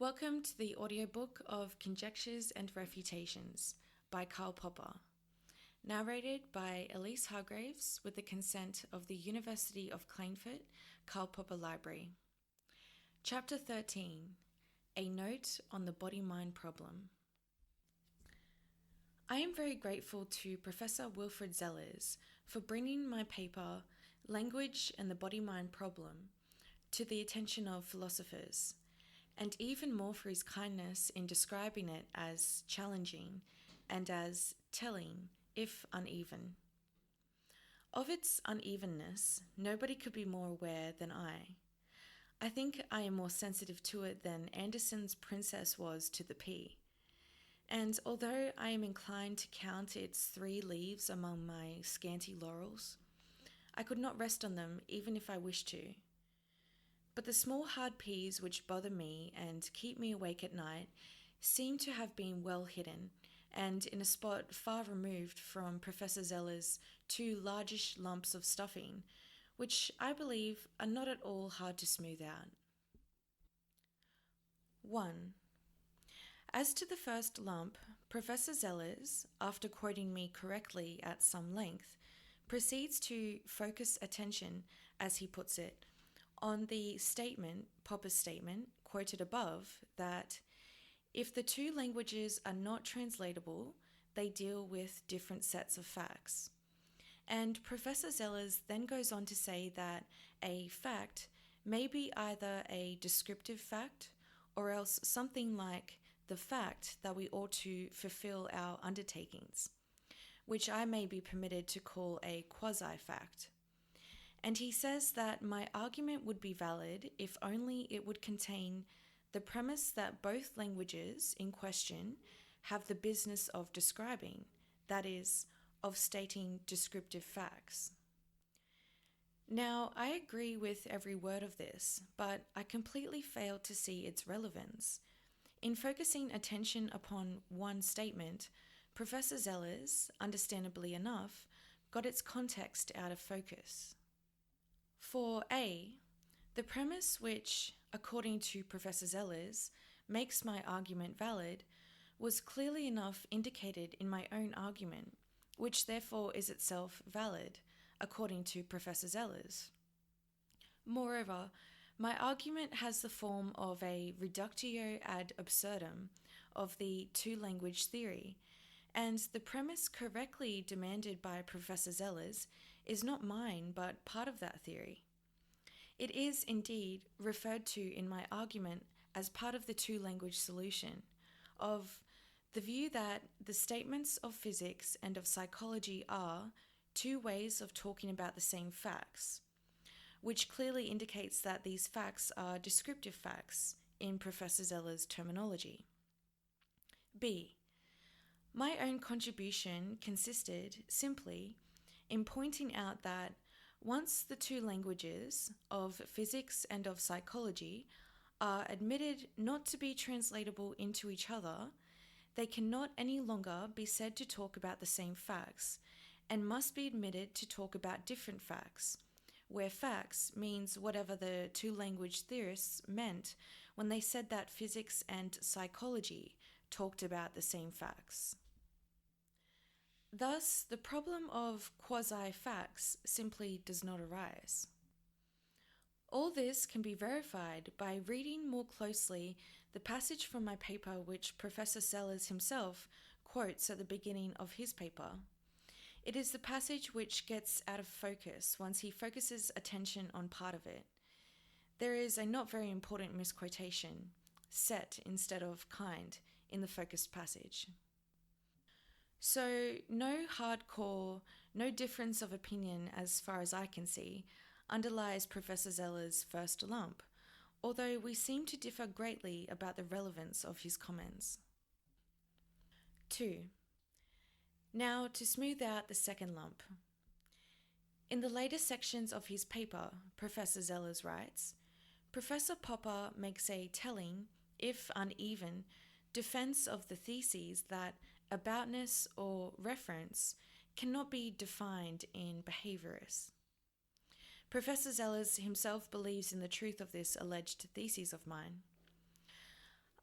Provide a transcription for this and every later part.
Welcome to the audiobook of Conjectures and Refutations by Karl, narrated by Elyse Hargreaves with the consent of the University of Klagenfurt Karl Library. Chapter 13, A Note on the Body-Mind Problem. I am very grateful to Professor Wilfred Zellers for bringing my paper, Language and the Body-Mind Problem, to the attention of philosophers, and even more for his kindness in describing it as challenging and as telling, if uneven. Of its unevenness, nobody could be more aware than I. I think I am more sensitive to it than Andersen's princess was to the pea. And although I am inclined to count its 3 leaves among my scanty laurels, I could not rest on them even if I wished to. But the small hard peas which bother me and keep me awake at night seem to have been well hidden, and in a spot far removed from Professor Zeller's 2 largish lumps of stuffing, which I believe are not at all hard to smooth out. 1. As to the first lump, Professor Zellers, after quoting me correctly at some length, proceeds to focus attention, as he puts it, on the statement, Popper's statement, quoted above, that if the 2 languages are not translatable, they deal with different sets of facts. And Professor Zellers then goes on to say that a fact may be either a descriptive fact or else something like the fact that we ought to fulfill our undertakings, which I may be permitted to call a quasi-fact. And he says that my argument would be valid if only it would contain the premise that both languages in question have the business of describing, that is, of stating descriptive facts. Now, I agree with every word of this, but I completely fail to see its relevance. In focusing attention upon one statement, Professor Zellers, understandably enough, got its context out of focus. For A, the premise which, according to Professor Zellers, makes my argument valid was clearly enough indicated in my own argument, which therefore is itself valid, according to Professor Zellers. Moreover, my argument has the form of a reductio ad absurdum of the 2-language theory, and the premise correctly demanded by Professor Zellers is not mine but part of that theory. It is indeed referred to in my argument as part of the 2-language solution of the view that the statements of physics and of psychology are 2 ways of talking about the same facts, which clearly indicates that these facts are descriptive facts in Professor Zellers' terminology. B. My own contribution consisted simply in pointing out that once the 2 languages of physics and of psychology are admitted not to be translatable into each other, they cannot any longer be said to talk about the same facts, and must be admitted to talk about different facts, where facts means whatever the 2-language theorists meant when they said that physics and psychology talked about the same facts. Thus, the problem of quasi-facts simply does not arise. All this can be verified by reading more closely the passage from my paper which Professor Zellers himself quotes at the beginning of his paper. It is the passage which gets out of focus once he focuses attention on part of it. There is a not very important misquotation, set instead of kind, in the focused passage. So, no hardcore, no difference of opinion as far as I can see, underlies Professor Zellers' first lump, although we seem to differ greatly about the relevance of his comments. 2. Now, to smooth out the second lump. In the later sections of his paper, Professor Zellers writes, Professor Popper makes a telling, if uneven, defense of the theses that aboutness or reference cannot be defined in behaviorists. Professor Zellers himself believes in the truth of this alleged thesis of mine.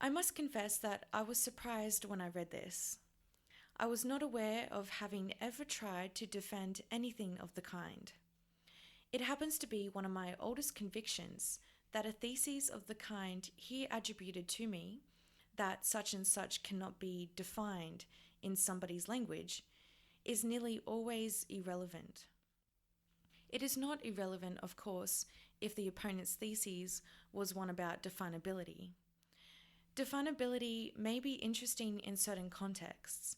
I must confess that I was surprised when I read this. I was not aware of having ever tried to defend anything of the kind. It happens to be one of my oldest convictions that a thesis of the kind here attributed to me, that such and such cannot be defined in somebody's language, is nearly always irrelevant. It is not irrelevant, of course, if the opponent's thesis was one about definability. Definability may be interesting in certain contexts,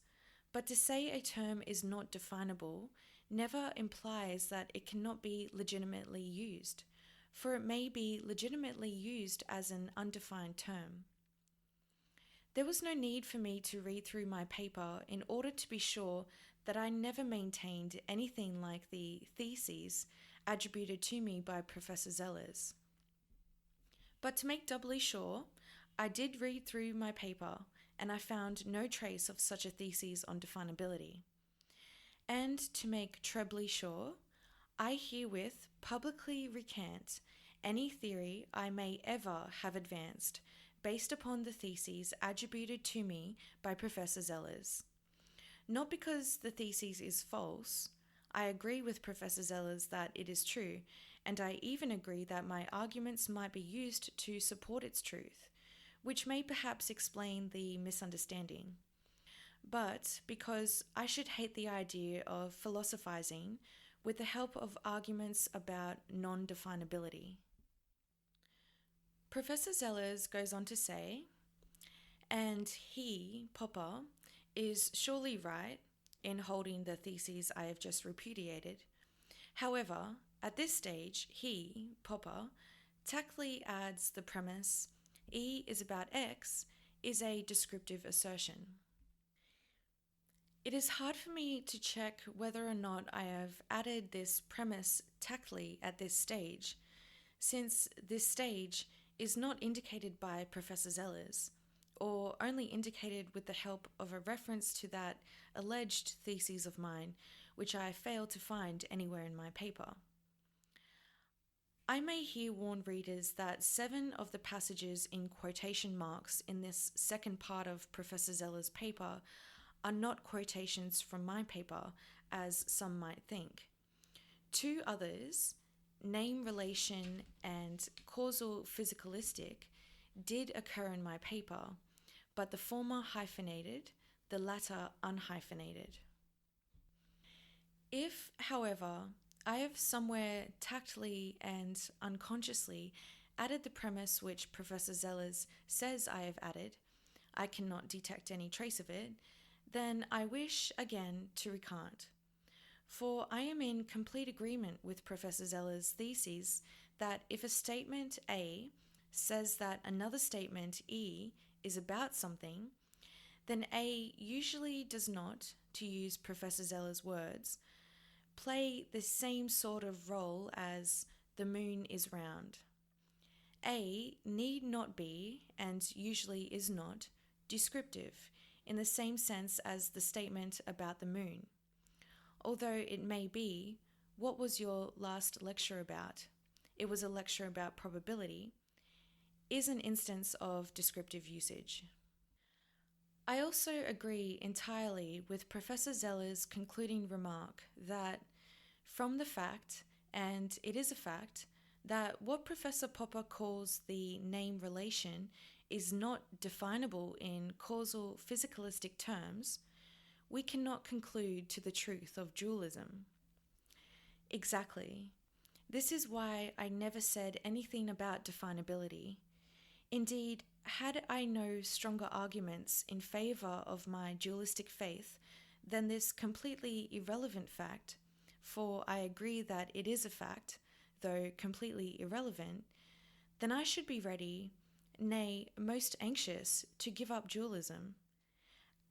but to say a term is not definable never implies that it cannot be legitimately used, for it may be legitimately used as an undefined term. There was no need for me to read through my paper in order to be sure that I never maintained anything like the theses attributed to me by Professor Zellers. But to make doubly sure, I did read through my paper and I found no trace of such a thesis on definability. And to make trebly sure, I herewith publicly recant any theory I may ever have advanced based upon the theses attributed to me by Professor Zellers. Not because the thesis is false. I agree with Professor Zellers that it is true, and I even agree that my arguments might be used to support its truth, which may perhaps explain the misunderstanding. But because I should hate the idea of philosophizing with the help of arguments about non-definability. Professor Zellers goes on to say, and he, Popper, is surely right in holding the theses I have just repudiated. However, at this stage, he, Popper, tactfully adds the premise, E is about X, is a descriptive assertion. It is hard for me to check whether or not I have added this premise tactfully at this stage, since this stage is not indicated by Professor Zellers, or only indicated with the help of a reference to that alleged thesis of mine, which I failed to find anywhere in my paper. I may here warn readers that 7 of the passages in quotation marks in this second part of Professor Zellers' paper are not quotations from my paper, as some might think. 2 others, name relation and causal physicalistic, did occur in my paper, but the former hyphenated, the latter unhyphenated. If, however, I have somewhere tactfully and unconsciously added the premise which Professor Zellers says I have added, I cannot detect any trace of it, then I wish again to recant. For I am in complete agreement with Professor Zellers' thesis that if a statement A says that another statement E is about something, then A usually does not, to use Professor Zellers' words, play the same sort of role as the moon is round. A need not be, and usually is not, descriptive in the same sense as the statement about the moon. Although it may be, what was your last lecture about? It was a lecture about probability, is an instance of descriptive usage. I also agree entirely with Professor Zellers' concluding remark that from the fact, and it is a fact, that what Professor Popper calls the name relation is not definable in causal physicalistic terms, we cannot conclude to the truth of dualism. Exactly. This is why I never said anything about definability. Indeed, had I no stronger arguments in favour of my dualistic faith than this completely irrelevant fact, for I agree that it is a fact, though completely irrelevant, then I should be ready, nay, most anxious, to give up dualism.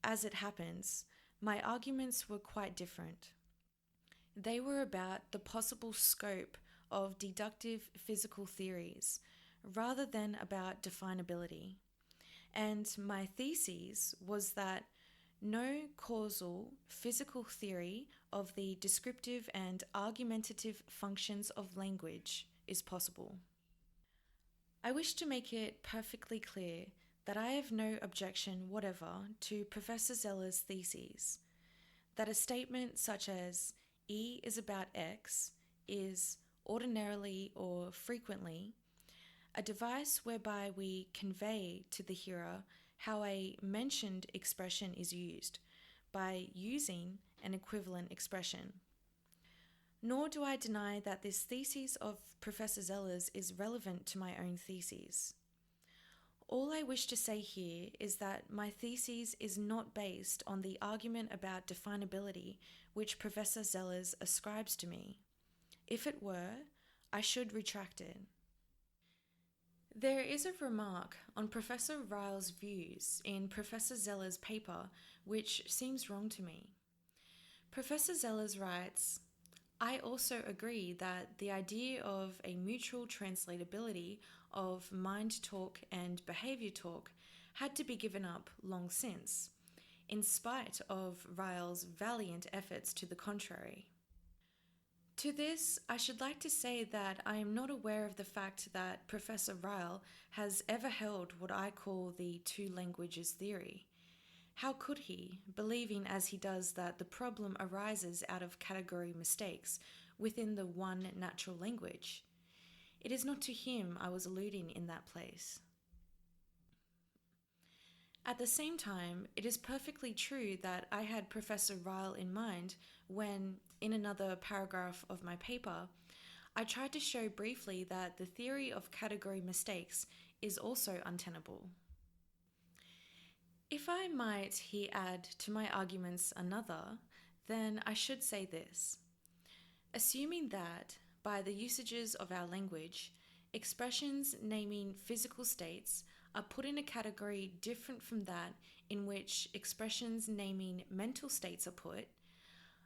As it happens, my arguments were quite different. They were about the possible scope of deductive physical theories, rather than about definability. And my thesis was that no causal physical theory of the descriptive and argumentative functions of language is possible. I wish to make it perfectly clear that I have no objection whatever to Professor Zeller's theses, that a statement such as E is about X is ordinarily or frequently a device whereby we convey to the hearer how a mentioned expression is used by using an equivalent expression. Nor do I deny that this thesis of Professor Zeller's is relevant to my own theses. All I wish to say here is that my thesis is not based on the argument about definability which Professor Zeller's ascribes to me. If it were, I should retract it. There is a remark on Professor Ryle's views in Professor Zeller's paper which seems wrong to me. Professor Zeller's writes, I also agree that the idea of a mutual translatability of mind talk and behavior talk had to be given up long since, in spite of Ryle's valiant efforts to the contrary. To this, I should like to say that I am not aware of the fact that Professor Ryle has ever held what I call the two languages theory. How could he, believing as he does that the problem arises out of category mistakes within the one natural language? It is not to him I was alluding in that place. At the same time, it is perfectly true that I had Professor Ryle in mind when, in another paragraph of my paper, I tried to show briefly that the theory of category mistakes is also untenable. If I might here add to my arguments another, then I should say this. Assuming that, by the usages of our language, expressions naming physical states are put in a category different from that in which expressions naming mental states are put,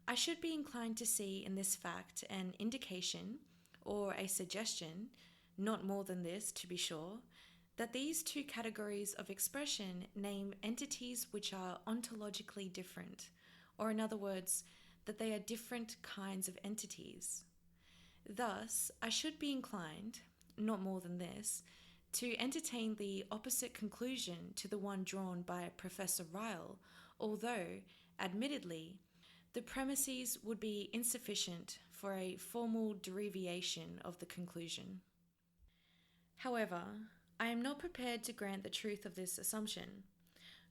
I should be inclined to see in this fact an indication, or a suggestion, not more than this to be sure, that these two categories of expression name entities which are ontologically different, or in other words, that they are different kinds of entities. Thus, I should be inclined, not more than this, to entertain the opposite conclusion to the one drawn by Professor Ryle, although, admittedly, the premises would be insufficient for a formal derivation of the conclusion. However, I am not prepared to grant the truth of this assumption,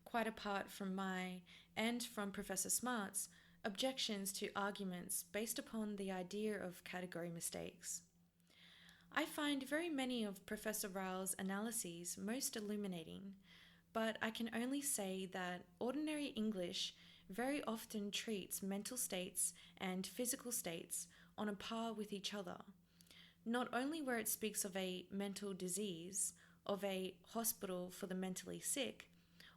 quite apart from my, and from Professor Smart's, objections to arguments based upon the idea of category mistakes. I find very many of Professor Ryle's analyses most illuminating, but I can only say that ordinary English very often treats mental states and physical states on a par with each other, not only where it speaks of a mental disease, of a hospital for the mentally sick,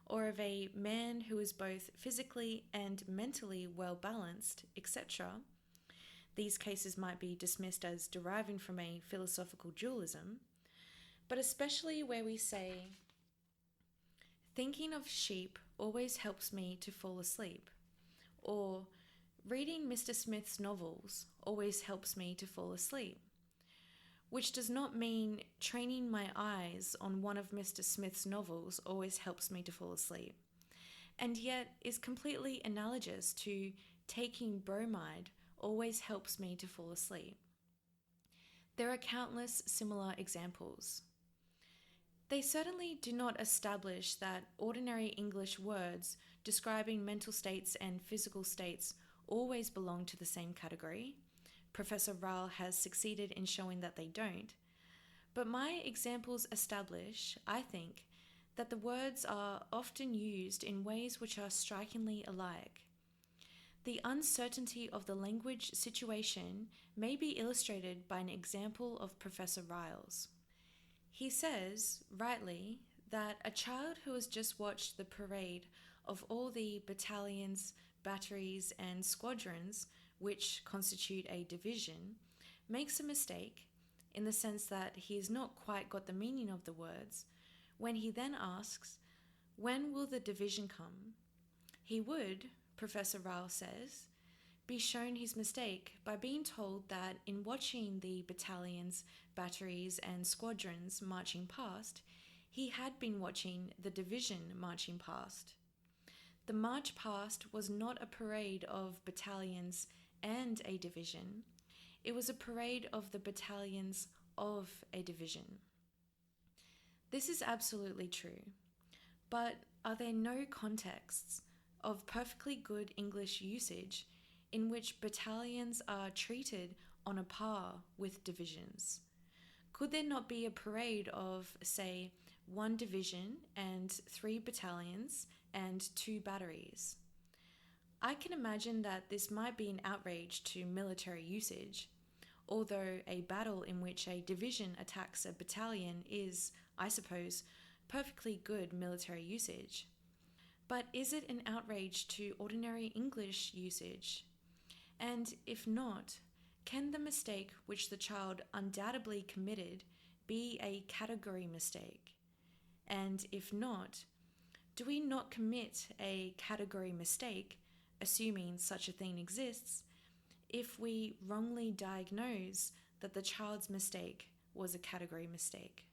or of a man who is both physically and mentally well balanced, etc. These cases might be dismissed as deriving from a philosophical dualism, but especially where we say, thinking of sheep always helps me to fall asleep, or reading Mr. Smith's novels always helps me to fall asleep, which does not mean training my eyes on one of Mr. Smith's novels always helps me to fall asleep, and yet is completely analogous to taking bromide always helps me to fall asleep. There are countless similar examples. They certainly do not establish that ordinary English words describing mental states and physical states always belong to the same category. Professor Ryle has succeeded in showing that they don't. But my examples establish, I think, that the words are often used in ways which are strikingly alike. The uncertainty of the language situation may be illustrated by an example of Professor Ryle's. He says, rightly, that a child who has just watched the parade of all the battalions, batteries, and squadrons which constitute a division makes a mistake in the sense that he has not quite got the meaning of the words when he then asks, when will the division come? He would, Professor Ryle says, be shown his mistake by being told that in watching the battalions, batteries, and squadrons marching past, He had been watching the division marching past. The march past was not a parade of battalions and a division. It was a parade of the battalions of a division. This is absolutely true, but are there no contexts of perfectly good English usage in which battalions are treated on a par with divisions? Could there not be a parade of, say, 1 division and 3 battalions and 2 batteries? I can imagine that this might be an outrage to military usage, although a battle in which a division attacks a battalion is, I suppose, perfectly good military usage. But is it an outrage to ordinary English usage? And if not, can the mistake which the child undoubtedly committed be a category mistake? And if not, do we not commit a category mistake, assuming such a thing exists, if we wrongly diagnose that the child's mistake was a category mistake?